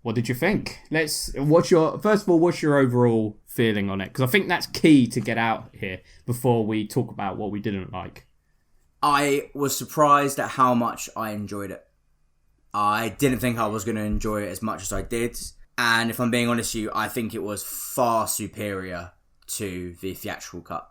What did you think? First of all, what's your overall feeling on it? Because I think that's key to get out here before we talk about what we didn't like. I was surprised at how much I enjoyed it. I didn't think I was going to enjoy it as much as I did. And if I'm being honest with you, I think it was far superior to the theatrical cut.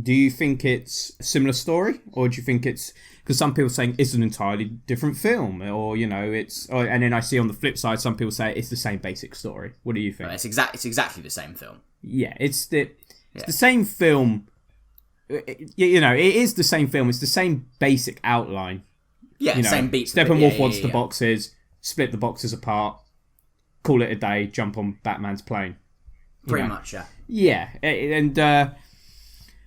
Do you think it's a similar story? Or do you think it's... Because some people are saying it's an entirely different film. Or, it's... and then I see on the flip side, some people say it's the same basic story. What do you think? It's exactly the same film. Yeah, it's the same film. It is the same film. It's the same basic outline. Yeah, same beats. Steppenwolf wants the boxes, split the boxes apart, call it a day, jump on Batman's plane. Pretty much, yeah. Yeah, and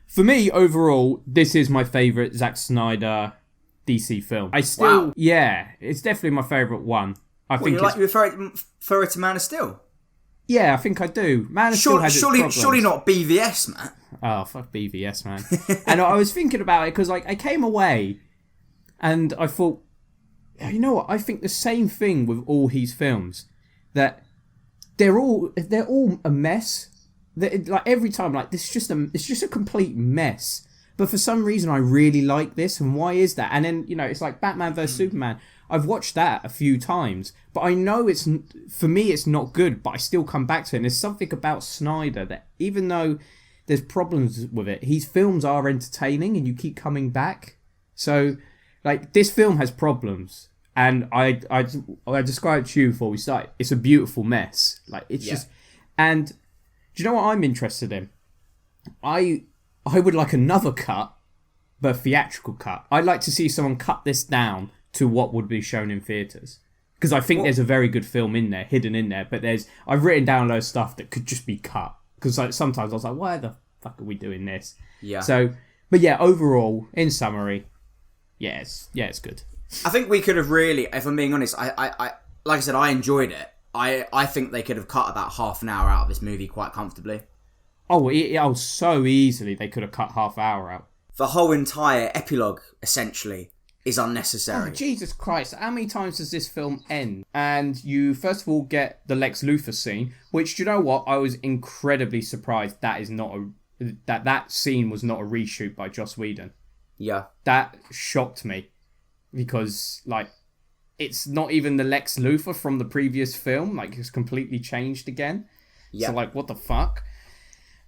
for me, overall, this is my favourite Zack Snyder DC film. Yeah, it's definitely my favourite one. You refer it to Man of Steel? Yeah, I think I do. Man of Steel has its problems. Surely not BVS, man. Oh, fuck BVS, man. And I was thinking about it because I came away and I thought, you know what? I think the same thing with all his films, that they're all a mess. Every time, it's just a complete mess. But for some reason, I really like this, and why is that? And then it's like Batman vs Superman. I've watched that a few times, but I know for me it's not good. But I still come back to it. And there's something about Snyder that, even though there's problems with it, his films are entertaining, and you keep coming back. So, this film has problems, and I described to you before we started. It's a beautiful mess. It's just, and do you know what I'm interested in? I would like another cut, but a theatrical cut. I'd like to see someone cut this down to what would be shown in theatres. Because I think there's a very good film in there, hidden in there, but I've written down loads of stuff that could just be cut. Because sometimes I was like, why the fuck are we doing this? Yeah. So, but yeah, overall, in summary, it's good. I think we could have really, if I'm being honest, I like I said, I enjoyed it. I think they could have cut about half an hour out of this movie quite comfortably. Oh, so easily they could have cut half hour out. The whole entire epilogue, essentially, is unnecessary. Oh, Jesus Christ. How many times does this film end? And you, first of all, get the Lex Luthor scene, which, do you know what? I was incredibly surprised that scene was not a reshoot by Joss Whedon. Yeah. That shocked me. Because, it's not even the Lex Luthor from the previous film. It's completely changed again. Yeah. So, what the fuck?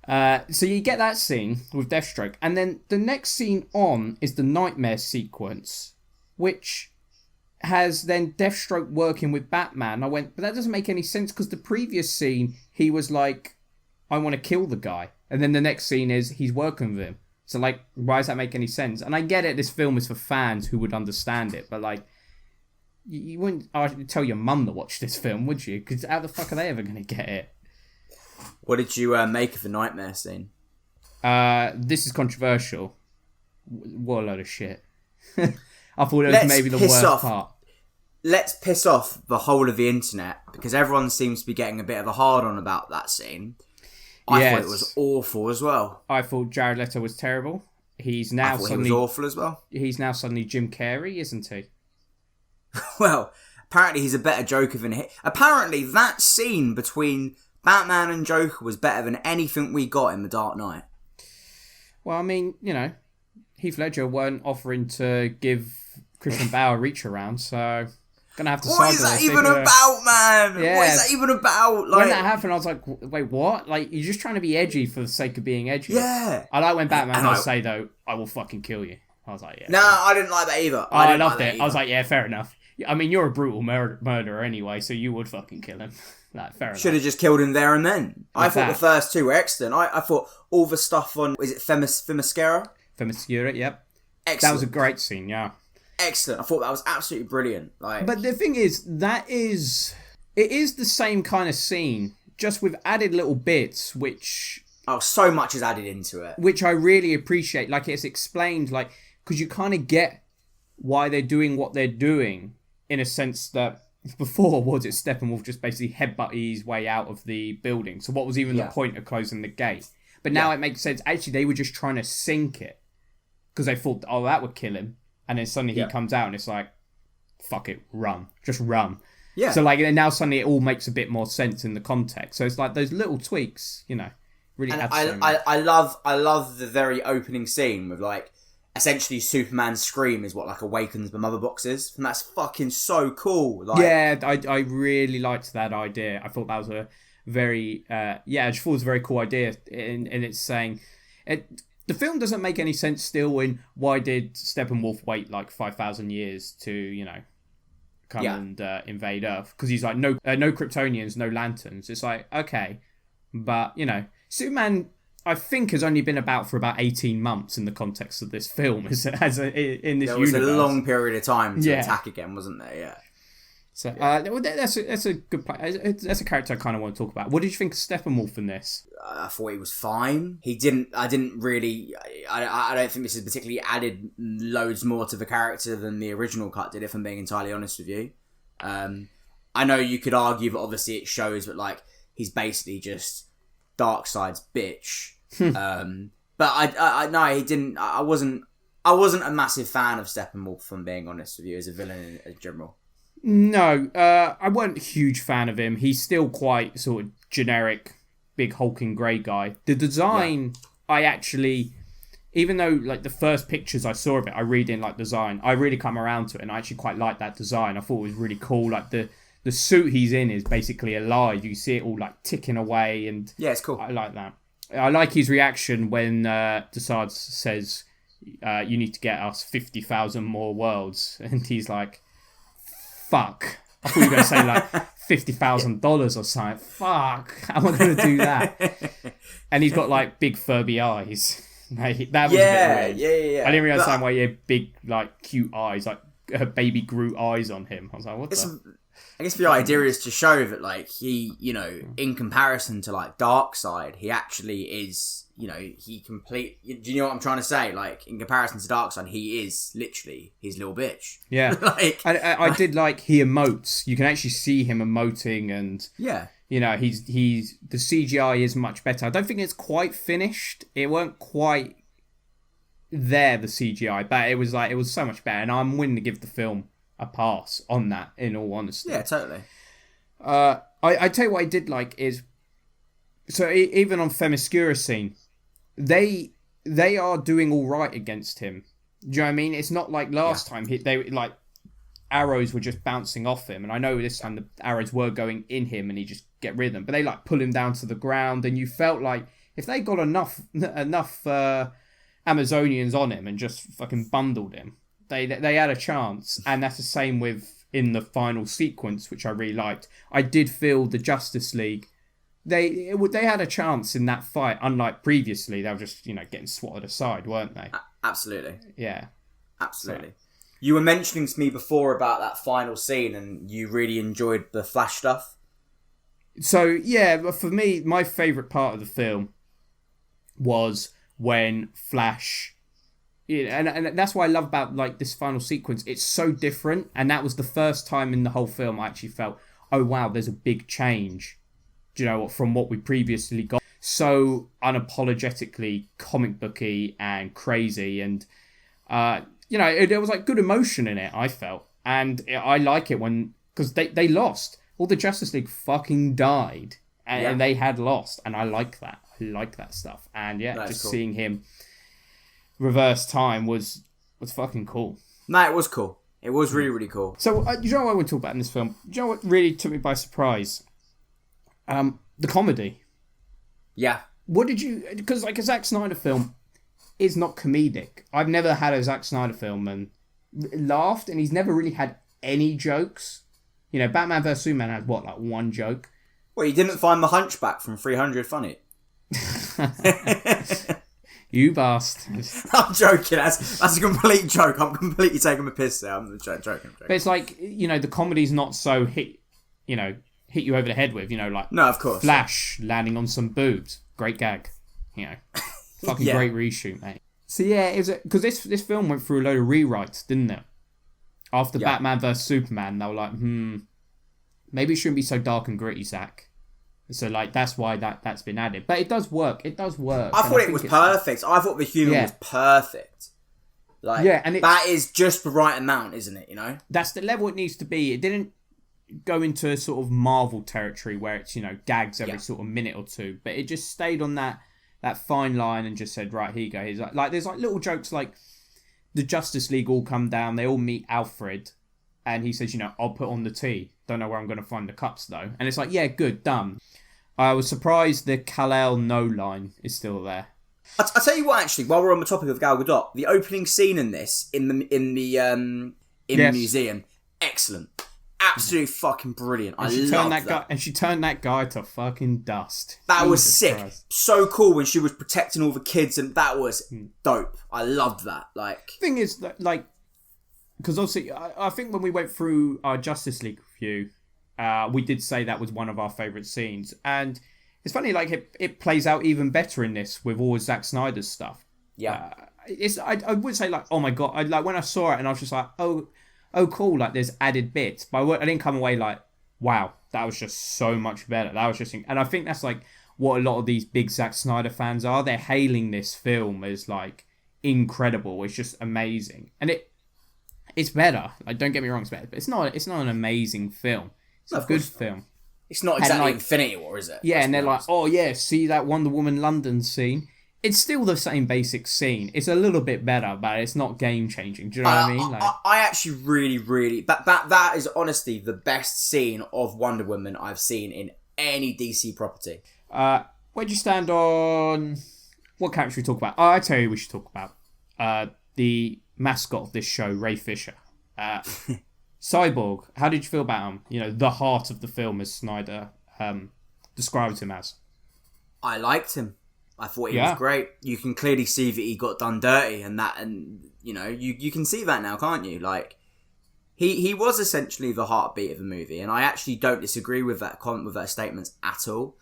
So you get that scene with Deathstroke, and then the next scene on is the nightmare sequence, which has then Deathstroke working with Batman. I went, but that doesn't make any sense, because the previous scene, he was like, I want to kill the guy. And then the next scene is he's working with him. So, why does that make any sense? And I get it, this film is for fans who would understand it, but, you wouldn't tell your mum to watch this film, would you? Because how the fuck are they ever going to get it? What did you make of the nightmare scene? This is controversial. What a load of shit. I thought it was maybe the worst part. Let's piss off the whole of the internet, because everyone seems to be getting a bit of a hard-on about that scene. I thought it was awful as well. I thought Jared Leto was terrible. He was awful as well. He's now suddenly Jim Carrey, isn't he? Well, apparently he's a better Joker than him. Apparently that scene between Batman and Joker was better than anything we got in The Dark Knight. Well, I mean, Heath Ledger weren't offering to give Christian Bale a reach around, so gonna have to. What is that even about, man? Yeah. What is that even about? When that happened, I was like, wait, what? You're just trying to be edgy for the sake of being edgy. Yeah. I like when Batman does say, though, I will fucking kill you. I was like, yeah. No, I didn't like that either. I loved it. I was like, yeah, fair enough. I mean, you're a brutal murderer anyway, so you would fucking kill him. Fair enough. Should have just killed him there and then. I thought the first two were excellent. I thought all the stuff on, is it Themyscira? Themyscira, yep. Excellent. That was a great scene, yeah. Excellent. I thought that was absolutely brilliant. But the thing is, it is the same kind of scene, just with added little bits, which... Oh, so much is added into it. Which I really appreciate. It's explained, because you kind of get why they're doing what they're doing, in a sense that before, Steppenwolf just basically headbutt his way out of the building. So what was even the point of closing the gate? But now it makes sense. Actually, they were just trying to sink it, because they thought, that would kill him. And then suddenly he comes out and it's like, fuck it, run. Just run. Yeah. So like now suddenly it all makes a bit more sense in the context. So it's like those little tweaks, you know, really And add so much. I love the very opening scene with like essentially Superman's scream is what like awakens the mother boxes, and that's fucking so cool. Like, yeah, I really liked that idea. I thought that was a very I just thought it was a very cool idea. And it's saying the film doesn't make any sense still in why did Steppenwolf wait like 5,000 years to, you know, come and invade Earth, because he's like no Kryptonians, no lanterns. It's like, okay, but you know, Superman I think has only been about for about 18 months in the context of this film in this universe. There was a long period of time to attack again, wasn't there? Yeah. So that's a good point. That's a character I kind of want to talk about. What did you think of Steppenwolf in this? I thought he was fine. I don't think this has particularly added loads more to the character than the original cut did, if I'm being entirely honest with you. I know you could argue that obviously it shows that like he's basically just Darkseid's bitch. But I no, he didn't. I wasn't a massive fan of Steppenwolf, if I'm being honest with you, as a villain in general. No, I wasn't a huge fan of him. He's still quite sort of generic, big hulking grey guy. The design, I actually, even though like the first pictures I saw of it, I really didn't like design. I really come around to it, and I actually quite like that design. I thought it was really cool. Like the suit he's in is basically alive. You see it all like ticking away, and yeah, it's cool. I like that. I like his reaction when Desard says, "You need to get us 50,000 more worlds," and he's like, "Fuck." I thought you were going to say like $50,000 or something. Fuck, how am I going to do that? And he's got like big Furby eyes. That was a bit weird. Yeah. I didn't understand why he had big, like, cute eyes, like baby Groot eyes on him. I was like, what the? I guess the idea is to show that, like, he, you know, in comparison to, like, Darkseid, he actually is, you know, do you know what I'm trying to say? Like, in comparison to Darkseid, he is literally his little bitch. Yeah. Like, I did like he emotes. You can actually see him emoting, and yeah. You know, the CGI is much better. I don't think it's quite finished. It weren't quite there, the CGI, but it was so much better, and I'm willing to give the film a pass on that, in all honesty. Yeah, totally. I tell you what I did like is, so even on Themyscira scene, they are doing all right against him. Do you know what I mean? It's not like last time they like arrows were just bouncing off him, and I know this time the arrows were going in him and he just get rid of them, but they like pull him down to the ground, and you felt like if they got enough Amazonians on him and just fucking bundled him, they had a chance. And that's the same with in the final sequence, which I really liked. I did feel the Justice League, they had a chance in that fight, unlike previously. They were just, you know, getting swatted aside, weren't they? Absolutely. Yeah. Absolutely. So. You were mentioning to me before about that final scene, and you really enjoyed the Flash stuff. So, yeah, but for me, my favourite part of the film was when Flash... And that's what I love about like this final sequence. It's so different, and that was the first time in the whole film I actually felt, oh wow, there's a big change. Do you know what, from what we previously got? So unapologetically comic booky and crazy, and you know, there was like good emotion in it, I felt, and I like it when, because they lost. All the Justice League fucking died, and they had lost, and I like that. I like that stuff, and just cool. Seeing him reverse time was fucking cool. No, it was cool. It was really, really cool. So, you know what I want to talk about in this film? Do you know what really took me by surprise? The comedy. Yeah. What did you... Because, like, a Zack Snyder film is not comedic. I've never had a Zack Snyder film and laughed, and he's never really had any jokes. You know, Batman vs Superman had, what, like one joke? Well, you didn't find the Hunchback from 300 funny? You bastard. I'm joking. That's a complete joke. I'm completely taking the piss there. I'm joking. But it's like, you know, the comedy's not so hit you over the head with, you know, like... No, of course. Flash landing on some boobs. Great gag. You know. Fucking great reshoot, mate. So yeah, it was... Because this film went through a load of rewrites, didn't it? After Batman vs Superman, they were like, maybe it shouldn't be so dark and gritty, Zack. So, like, that's why that's been added. But it does work. I thought it was perfect. I thought the humour was perfect. Like, and that is just the right amount, isn't it, you know? That's the level it needs to be. It didn't go into sort of Marvel territory where it's, gags every sort of minute or two. But it just stayed on that fine line and just said, right, here you go. He's like there's like little jokes like the Justice League all come down, they all meet Alfred, and he says, I'll put on the tea. Don't know where I'm going to find the cups though. And it's like, yeah, good, done. I was surprised the Kal-El no line is still there. I'll tell you what, actually, while we're on the topic of Gal Gadot, the opening scene in this, in the museum, excellent. Absolutely fucking brilliant. I love that. Guy, and she turned that guy to fucking dust. That was sick. Christ. So cool when she was protecting all the kids, and that was dope. I loved that. Thing is that, because obviously, I think when we went through our Justice League review, we did say that was one of our favourite scenes, and it's funny, it plays out even better in this with all Zack Snyder's stuff. Yeah, I would say oh my god, when I saw it and I was just like, oh cool, there's added bits, but I didn't come away wow, that was just so much better. That was just, and I think that's what a lot of these big Zack Snyder fans are. They're hailing this film as incredible. It's just amazing, and it's better. Don't get me wrong, it's better, but it's not an amazing film. It's a good film. It's not exactly Infinity War, is it? Yeah, and they're oh yeah, see that Wonder Woman London scene? It's still the same basic scene. It's a little bit better, but it's not game changing. Do you know what I mean? I actually really, really that is honestly the best scene of Wonder Woman I've seen in any DC property. Where'd you stand on what character should we talk about? Oh, I tell you, we should talk about the mascot of this show, Ray Fisher. Cyborg. How did you feel about him? The heart of the film, as Snyder described him as. I liked him. I thought he was great. You can clearly see that he got done dirty, and you can see that now, can't you? He was essentially the heartbeat of the movie, and I actually don't disagree with that comment, with that statement at all.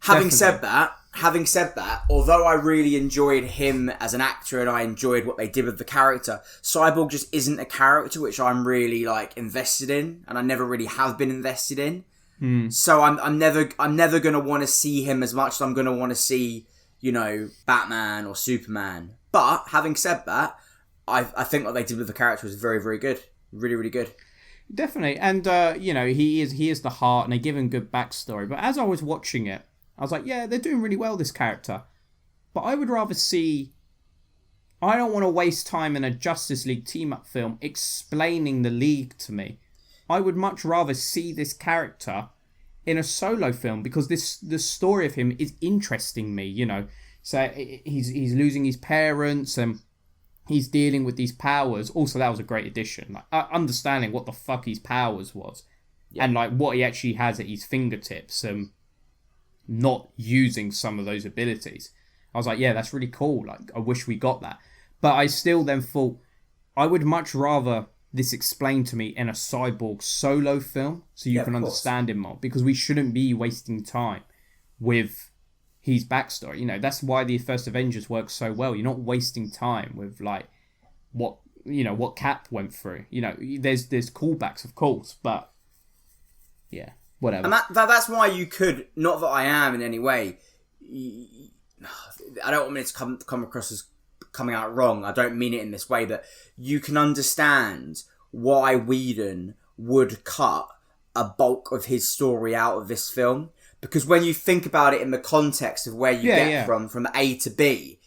Having said that, although I really enjoyed him as an actor and I enjoyed what they did with the character, Cyborg just isn't a character which I'm really invested in, and I never really have been invested in. So I'm never gonna want to see him as much as I'm gonna want to see, Batman or Superman. But having said that, I think what they did with the character was very, very good. Really, really good. Definitely. And he is the heart, and they give him good backstory. But as I was watching it, I was like, yeah, they're doing really well, this character. But I would rather see... I don't want to waste time in a Justice League team-up film explaining the League to me. I would much rather see this character in a solo film, because the story of him is interesting me, So he's losing his parents, and he's dealing with these powers. Also, that was a great addition. Understanding what the fuck his powers was. Yeah. And what he actually has at his fingertips, and not using some of those abilities. I was like, yeah, that's really cool. I wish we got that. But I still then thought, I would much rather this explained to me in a Cyborg solo film, so you can understand him more, because we shouldn't be wasting time with his backstory. That's why the first Avengers works so well. You're not wasting time with what Cap went through. There's callbacks, of course, but yeah, whatever. And that's why you could, not that I am in any way, I don't want it to come across as coming out wrong. I don't mean it in this way, but you can understand why Whedon would cut a bulk of his story out of this film, because when you think about it in the context of where you get from A to B,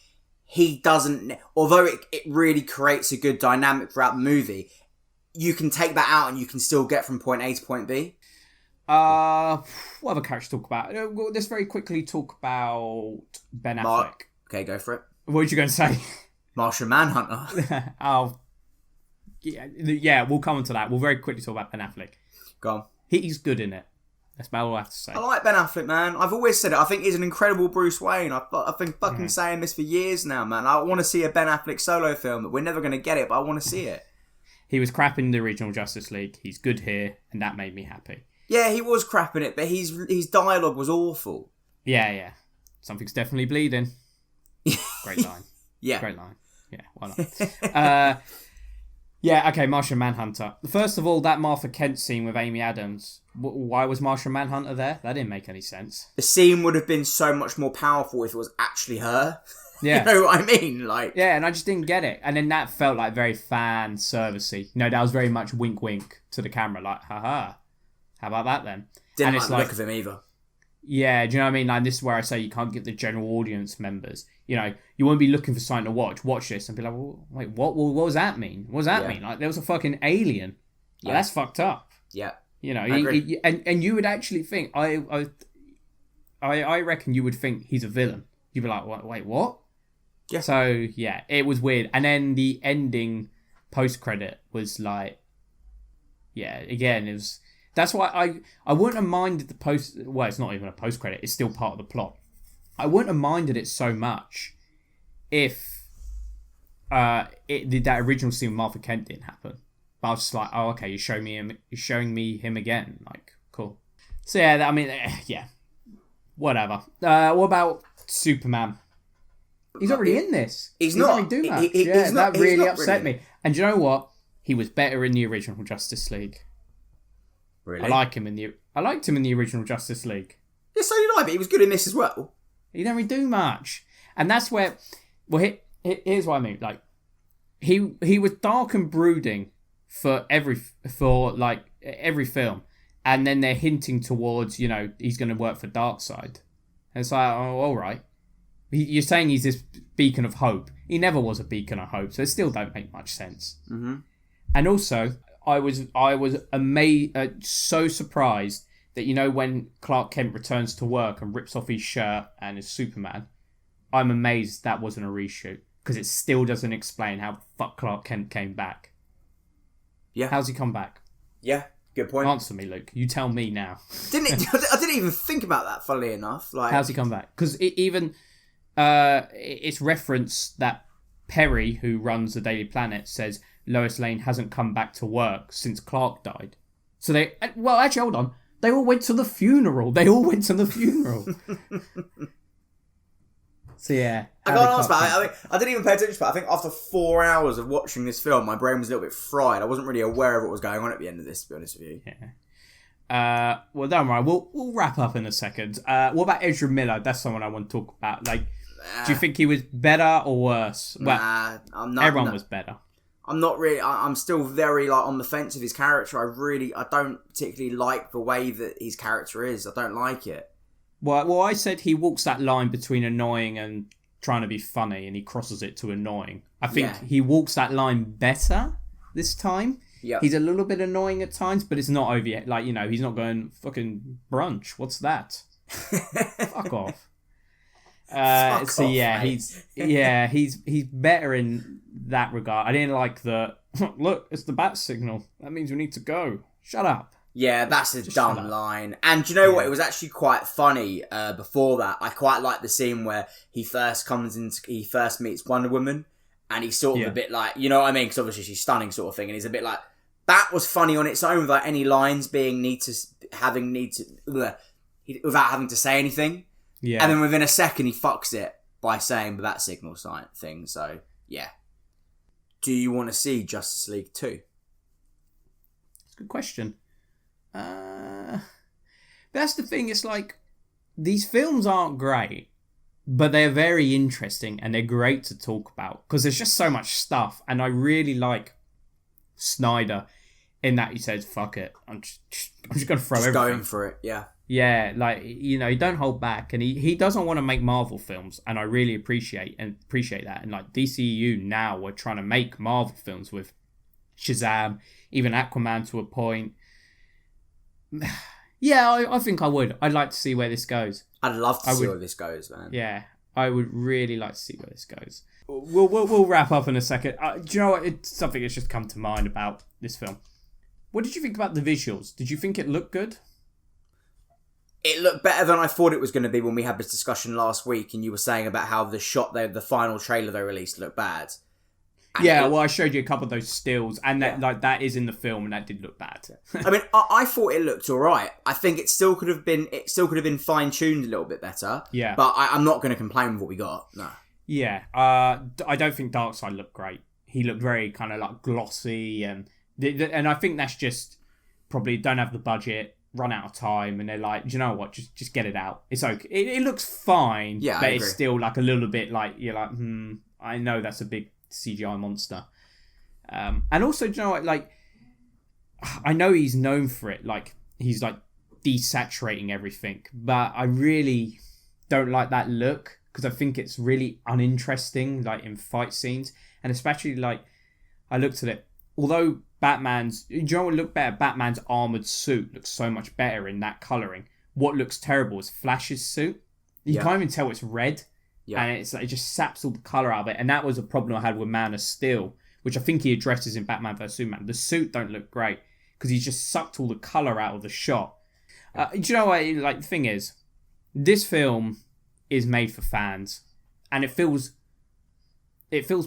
he doesn't, although it really creates a good dynamic throughout the movie, you can take that out and you can still get from point A to point B. What other characters to talk about? Let's very quickly talk about Ben Affleck. Okay, go for it. What were you going to say? Martian Manhunter. Yeah, we'll come on to that. We'll very quickly talk about Ben Affleck. Go on. He's good in it. That's about all I have to say. I like Ben Affleck, man. I've always said it. I think he's an incredible Bruce Wayne. I've been fucking saying this for years now, man. I want to see a Ben Affleck solo film, but we're never going to get it, but I want to see it. He was crap in the original Justice League. He's good here, and that made me happy. Yeah, he was crap in it, but his dialogue was awful. Yeah. Something's definitely bleeding. Great line. Yeah. Great line. Yeah, why not? Yeah, okay, Martian Manhunter. First of all, that Martha Kent scene with Amy Adams. Why was Martian Manhunter there? That didn't make any sense. The scene would have been so much more powerful if it was actually her. Yeah. You know what I mean? Yeah, and I just didn't get it. And then that felt very fan servicey. That was very much wink wink to the camera, haha. How about that then? Didn't like the look of him either. Yeah, do you know what I mean? Like, this is where I say you can't get the general audience members. You know, you won't be looking for something to watch this and be like, well, wait, what does that mean? What does that mean? Like, there was a fucking alien. Like, that's fucked up. Yeah. You know, and you would actually think, I reckon you would think he's a villain. You'd be like, wait, what? Yeah. So, yeah, it was weird. And then the ending post-credit was like, yeah, again, it was... That's why I wouldn't have minded the post... Well, it's not even a post-credit. It's still part of the plot. I wouldn't have minded it so much if that original scene with Martha Kent didn't happen. But I was just like, oh, okay, you're showing me him again. Like, cool. So, yeah, I mean, yeah. Whatever. What about Superman? He's already in this. He's not. Doing that. That really upset me. And do you know what? He was better in the original Justice League. Really? I liked him in the original Justice League. Yeah, so did I, but he was good in this as well. He didn't really do much. And that's where... Well, here's what I mean. Like, he was dark and brooding for every film. And then they're hinting towards, you know, he's going to work for Darkseid. And it's like, oh, all right. You're saying he's this beacon of hope. He never was a beacon of hope, so it still don't make much sense. Mm-hmm. And also, I was amazed, so surprised that, you know, when Clark Kent returns to work and rips off his shirt and is Superman, I'm amazed that wasn't a reshoot, because it still doesn't explain how the fuck Clark Kent came back. Yeah. How's he come back? Yeah, good point. Answer me, Luke. You tell me now. I didn't even think about that, funnily enough. Like, how's he come back? Because it's referenced that Perry, who runs the Daily Planet, says Lois Lane hasn't come back to work since Clark died. So actually, hold on. They all went to the funeral. So yeah. I can't answer that. I didn't even pay attention to that. I think after 4 hours of watching this film, my brain was a little bit fried. I wasn't really aware of what was going on at the end of this, to be honest with you. Yeah. Well, don't worry. We'll wrap up in a second. What about Ezra Miller? That's someone I want to talk about. Like, do you think he was better or worse? Well, everyone was better. I'm not really. I'm still very on the fence of his character. I don't particularly like the way that his character is. I don't like it. Well, I said he walks that line between annoying and trying to be funny, and he crosses it to annoying. I think he walks that line better this time. Yeah, he's a little bit annoying at times, but it's not over yet. Like, you know, he's not going fucking brunch. What's that? Fuck off. He's better in that regard. I didn't like the look. It's the bat signal. That means we need to go. Shut up. Yeah, that's a dumb line. And do you know what? It was actually quite funny before that. I quite like the scene where he first meets Wonder Woman, and he's sort of a bit like, you know what I mean? Because obviously she's stunning, sort of thing, and he's a bit like, that was funny on its own without any lines being without having to say anything. Yeah. And then within a second he fucks it by saying the bat signal sign thing. So yeah. Do you want to see Justice League 2? That's a good question. That's the thing. It's like, these films aren't great, but they're very interesting and they're great to talk about because there's just so much stuff. And I really like Snyder in that he says, "Fuck it, I'm just gonna throw everything." Going for it, yeah. Yeah, like, you know, he don't hold back, and he doesn't want to make Marvel films, and I really appreciate that. And like DCU now, we're trying to make Marvel films with Shazam, even Aquaman to a point. Yeah, I think I would. I'd like to see where this goes. I'd love to see where this goes, man. Yeah, I would really like to see where this goes. We'll wrap up in a second. Do you know what? It's something that's just come to mind about this film. What did you think about the visuals? Did you think it looked good? It looked better than I thought it was going to be when we had this discussion last week, and you were saying about how the final trailer they released looked bad. And I showed you a couple of those stills, and that is in the film, and that did look bad. I mean, I thought it looked alright. I think it still could have been fine tuned a little bit better. Yeah, but I'm not going to complain with what we got. No. Yeah, I don't think Darkseid looked great. He looked very kind of like glossy, and I think that's just probably don't have the budget, run out of time, and they're like, do you know what? Just get it out. It's okay. It looks fine, but it's still like a little bit like you're like, I know that's a big CGI monster. And also, do you know what? Like, I know he's known for it. Like, he's like desaturating everything. But I really don't like that look because I think it's really uninteresting, like in fight scenes, and especially like I looked at it. Although Batman's, do you know what looked better? Batman's armored suit looks so much better in that coloring. What looks terrible is Flash's suit. You can't even tell it's red, and it just saps all the color out of it. And that was a problem I had with Man of Steel, which I think he addresses in Batman vs Superman. The suit don't look great because he's just sucked all the color out of the shot. Do you know what? Like the thing is, this film is made for fans, and it feels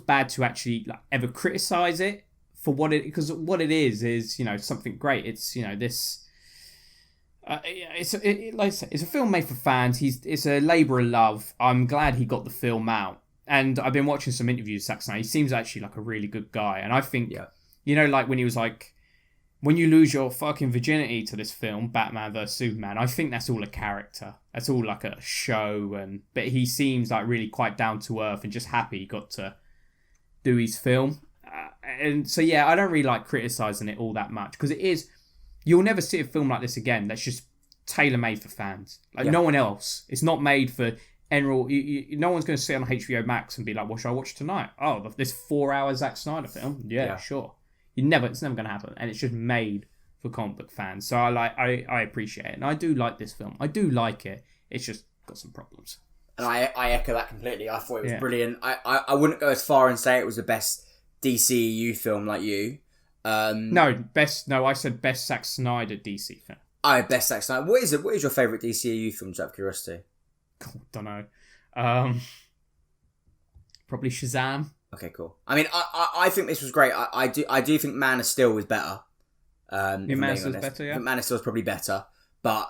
bad to actually like ever criticize it for what it, because what it is something great. It's this. Like I said, it's a film made for fans. It's a labour of love. I'm glad he got the film out, and I've been watching some interviews with Zack Snyder. He seems actually like a really good guy, and I think like when he was like, when you lose your fucking virginity to this film, Batman vs Superman, I think that's all a character. That's all like a show, but he seems like really quite down to earth and just happy he got to do his film. And so I don't really like criticising it all that much because it is. You'll never see a film like this again that's just tailor-made for fans. Like no one else. It's not made for no one's going to sit on HBO Max and be like, what should I watch tonight? Oh, this 4-hour Zack Snyder film? Yeah, sure. It's never going to happen. And it's just made for comic book fans. So I appreciate it. And I do like this film. I do like it. It's just got some problems. And I echo that completely. I thought it was brilliant. I wouldn't go as far and say it was the best DCEU film like you. I said best Zack Snyder DC film. Best Zack Snyder. What is it? What is your favourite DCEU film, out of curiosity? Don't know. Probably Shazam. Okay, cool. I mean, I think this was great. I do think Man of Steel was better. Man of Steel is better, yeah? I think Man of Steel is probably better, but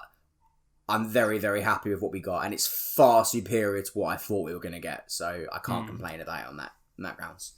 I'm very, very happy with what we got, and it's far superior to what I thought we were going to get, so I can't complain about it on that grounds.